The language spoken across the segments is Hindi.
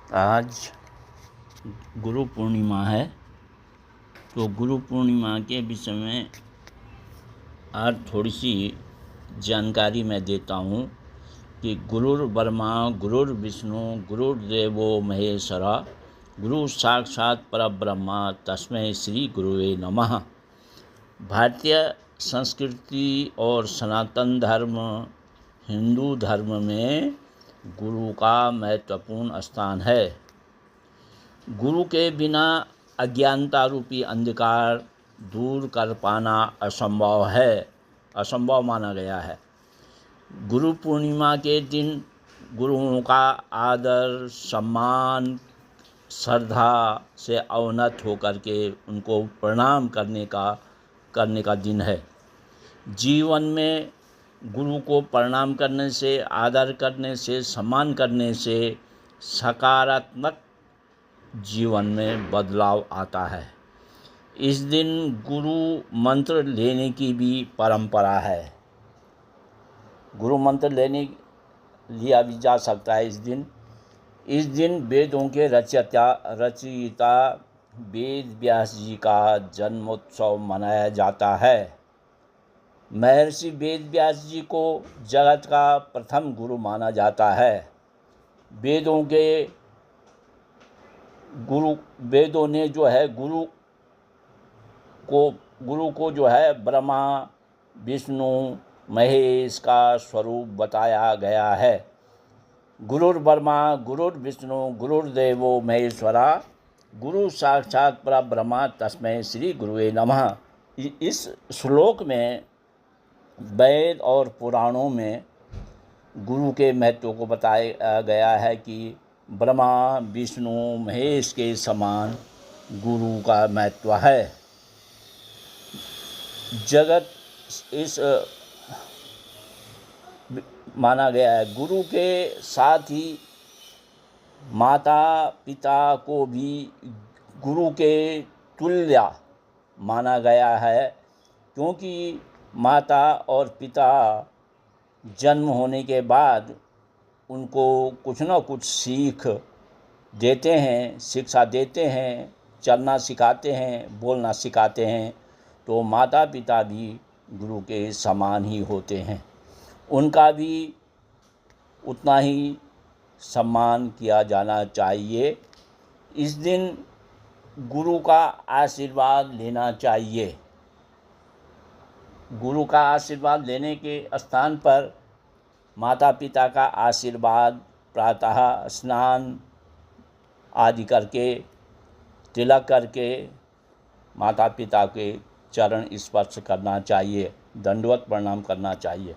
आज गुरु पूर्णिमा है, तो गुरु पूर्णिमा के विषय में आज थोड़ी सी जानकारी मैं देता हूँ कि गुरुर्ब्रह्मा गुरुर्विष्णु गुरुर्देवो महेश्वरा गुरु साक्षात परब्रह्मा तस्मै श्री गुरुवे नमः। भारतीय संस्कृति और सनातन धर्म हिंदू धर्म में गुरु का महत्वपूर्ण स्थान है। गुरु के बिना अज्ञानता रूपी अंधकार दूर कर पाना असंभव माना गया है। गुरु पूर्णिमा के दिन गुरुओं का आदर सम्मान श्रद्धा से अवनत होकर के उनको प्रणाम करने का दिन है। जीवन में गुरु को प्रणाम करने से, आदर करने से, सम्मान करने से सकारात्मक जीवन में बदलाव आता है। इस दिन गुरु मंत्र लेने की भी परंपरा है। गुरु मंत्र लिया भी जा सकता है। इस दिन वेदों के रचयिता वेद व्यास जी का जन्मोत्सव मनाया जाता है। महर्षि वेद व्यास जी को जगत का प्रथम गुरु माना जाता है। वेदों ने जो है गुरु को जो है ब्रह्मा विष्णु महेश का स्वरूप बताया गया है। गुरुर्ब्रह्मा गुरुर्विष्णु गुरुर्देवो महेश्वरा गुरु साक्षात परब्रह्मा तस्मै श्री गुरुवे नमः। इस श्लोक में वेद और पुराणों में गुरु के महत्व को बताया गया है कि ब्रह्मा विष्णु महेश के समान गुरु का महत्व है। जगत इस माना गया है। गुरु के साथ ही माता पिता को भी गुरु के तुल्य माना गया है, क्योंकि माता और पिता जन्म होने के बाद उनको कुछ न कुछ सीख देते हैं, शिक्षा देते हैं, चलना सिखाते हैं, बोलना सिखाते हैं। तो माता पिता भी गुरु के समान ही होते हैं। उनका भी उतना ही सम्मान किया जाना चाहिए। इस दिन गुरु का आशीर्वाद लेना चाहिए। गुरु का आशीर्वाद लेने के स्थान पर माता पिता का आशीर्वाद प्रातः स्नान आदि करके, तिलक करके माता पिता के चरण स्पर्श करना चाहिए, दंडवत प्रणाम करना चाहिए।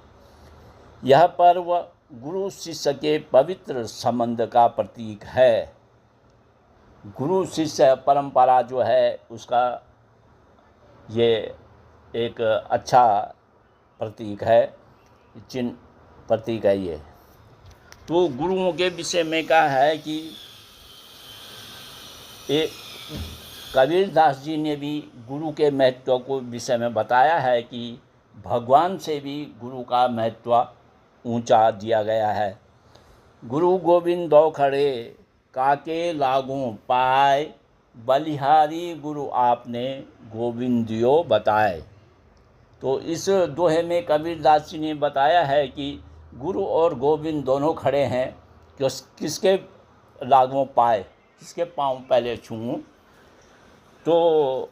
यह पर्व गुरु शिष्य के पवित्र संबंध का प्रतीक है। गुरु शिष्य परंपरा जो है उसका ये एक अच्छा प्रतीक है, प्रतीक है ये। तो गुरुओं के विषय में कहा है कि कबीरदास जी ने भी गुरु के महत्व को विषय में बताया है कि भगवान से भी गुरु का महत्व ऊंचा दिया गया है। गुरु गोविंद दो खड़े काके लागू पाए बलिहारी गुरु आपने गोविंदियो बताए। तो इस दोहे में कबीरदास जी ने बताया है कि गुरु और गोविंद दोनों खड़े हैं कि किसके लागू पाए, किसके पाँव पहले छूऊं। तो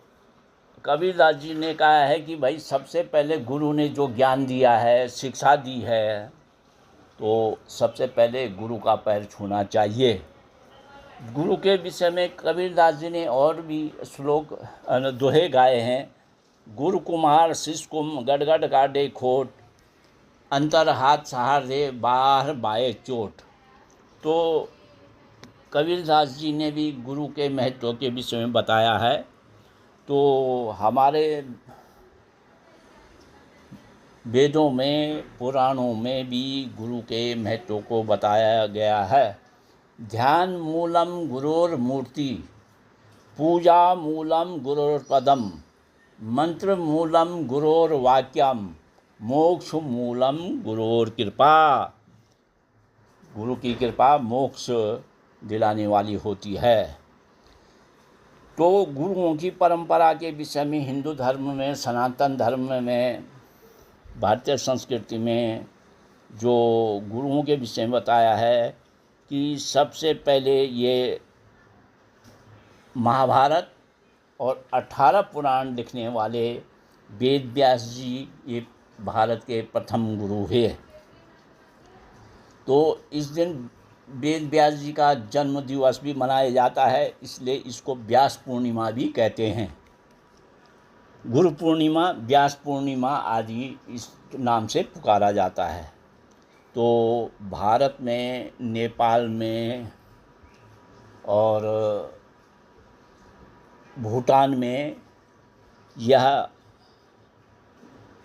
कबीरदास जी ने कहा है कि भाई सबसे पहले गुरु ने जो ज्ञान दिया है, शिक्षा दी है, तो सबसे पहले गुरु का पैर छूना चाहिए। गुरु के विषय में कबीरदास जी ने और भी श्लोक दोहे गाए हैं। गुरु कुम्हार शिष्य कुम गड़गड़ गाडे खोट अंतर हाथ सहारे बाहर बाए चोट। तो कबीरदास जी ने भी गुरु के महत्व के विषय में बताया है। तो हमारे वेदों में पुराणों में भी गुरु के महत्व को बताया गया है। ध्यान मूलम गुरोर्मूर्ति पूजा मूलम गुरोर्पदम मंत्र मूलम गुरोर्वाक्यम मोक्ष मूलम गुरोर्कृपा। गुरु की कृपा मोक्ष दिलाने वाली होती है। तो गुरुओं की परंपरा के विषय में हिंदू धर्म में, सनातन धर्म में, भारतीय संस्कृति में जो गुरुओं के विषय में बताया है कि सबसे पहले ये महाभारत और 18 पुराण लिखने वाले वेद व्यास जी ये भारत के प्रथम गुरु हैं। तो इस दिन वेद व्यास जी का जन्म दिवस भी मनाया जाता है, इसलिए इसको व्यास पूर्णिमा भी कहते हैं। गुरु पूर्णिमा, व्यास पूर्णिमा आदि इस नाम से पुकारा जाता है। तो भारत में, नेपाल में और भूटान में यह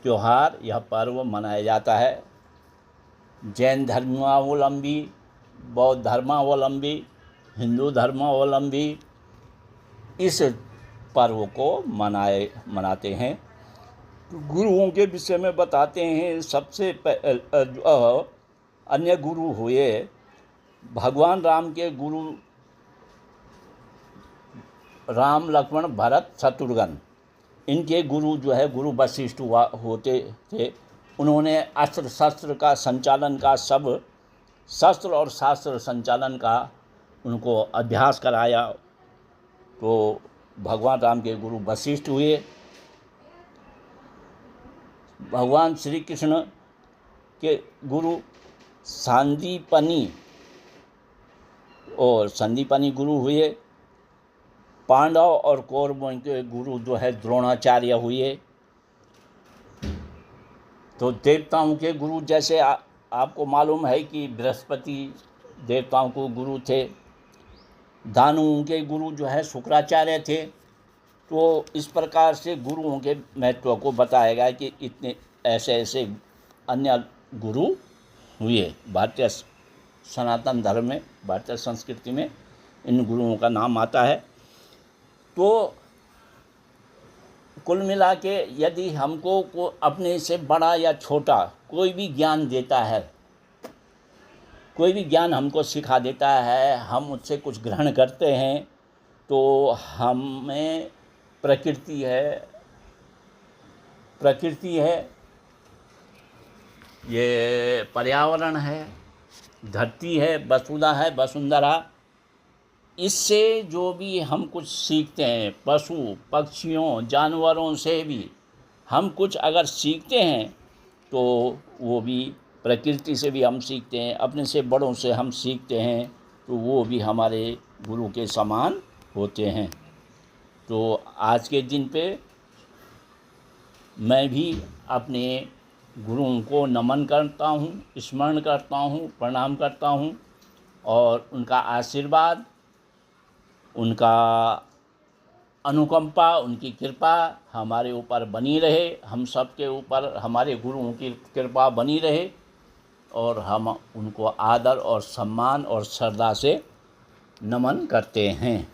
त्यौहार, यह पर्व मनाया जाता है। जैन धर्मावलंबी, बौद्ध धर्मावलंबी, हिंदू धर्मावलंबी इस पर्व को मनाते हैं। गुरुओं के विषय में बताते हैं। सबसे अन्य गुरु हुए भगवान राम के गुरु राम, लक्ष्मण, भरत, शत्रुघ्न। इनके गुरु जो है गुरु वशिष्ठ होते थे। उन्होंने अस्त्र शस्त्र का संचालन का, सब शस्त्र और शास्त्र संचालन का उनको अभ्यास कराया। तो भगवान राम के गुरु वशिष्ठ हुए। भगवान श्री कृष्ण के गुरु संदीपनी गुरु हुए। पांडव और कौरवों के गुरु जो है द्रोणाचार्य हुए। तो देवताओं के गुरु जैसे आपको मालूम है कि बृहस्पति देवताओं को गुरु थे। दानुओं के गुरु जो है शुक्राचार्य थे। तो इस प्रकार से गुरुओं के महत्व को बताया गया कि इतने ऐसे ऐसे अन्य गुरु हुए। भारतीय सनातन धर्म में, भारतीय संस्कृति में इन गुरुओं का नाम आता है। तो कुल मिला के यदि हमको अपने से बड़ा या छोटा कोई भी ज्ञान देता है, कोई भी ज्ञान हमको सिखा देता है, हम उससे कुछ ग्रहण करते हैं, तो हमें प्रकृति है, ये पर्यावरण है, धरती है, वसुधा है, वसुंधरा, इससे जो भी हम कुछ सीखते हैं, पशु पक्षियों जानवरों से भी हम कुछ अगर सीखते हैं तो वो भी प्रकृति से भी हम सीखते हैं, अपने से बड़ों से हम सीखते हैं, तो वो भी हमारे गुरु के समान होते हैं। तो आज के दिन पे मैं भी अपने गुरुओं को नमन करता हूँ, स्मरण करता हूँ, प्रणाम करता हूँ और उनका आशीर्वाद, उनका अनुकंपा, उनकी कृपा हमारे ऊपर बनी रहे, हम सब के ऊपर हमारे गुरुओं की कृपा बनी रहे और हम उनको आदर और सम्मान और श्रद्धा से नमन करते हैं।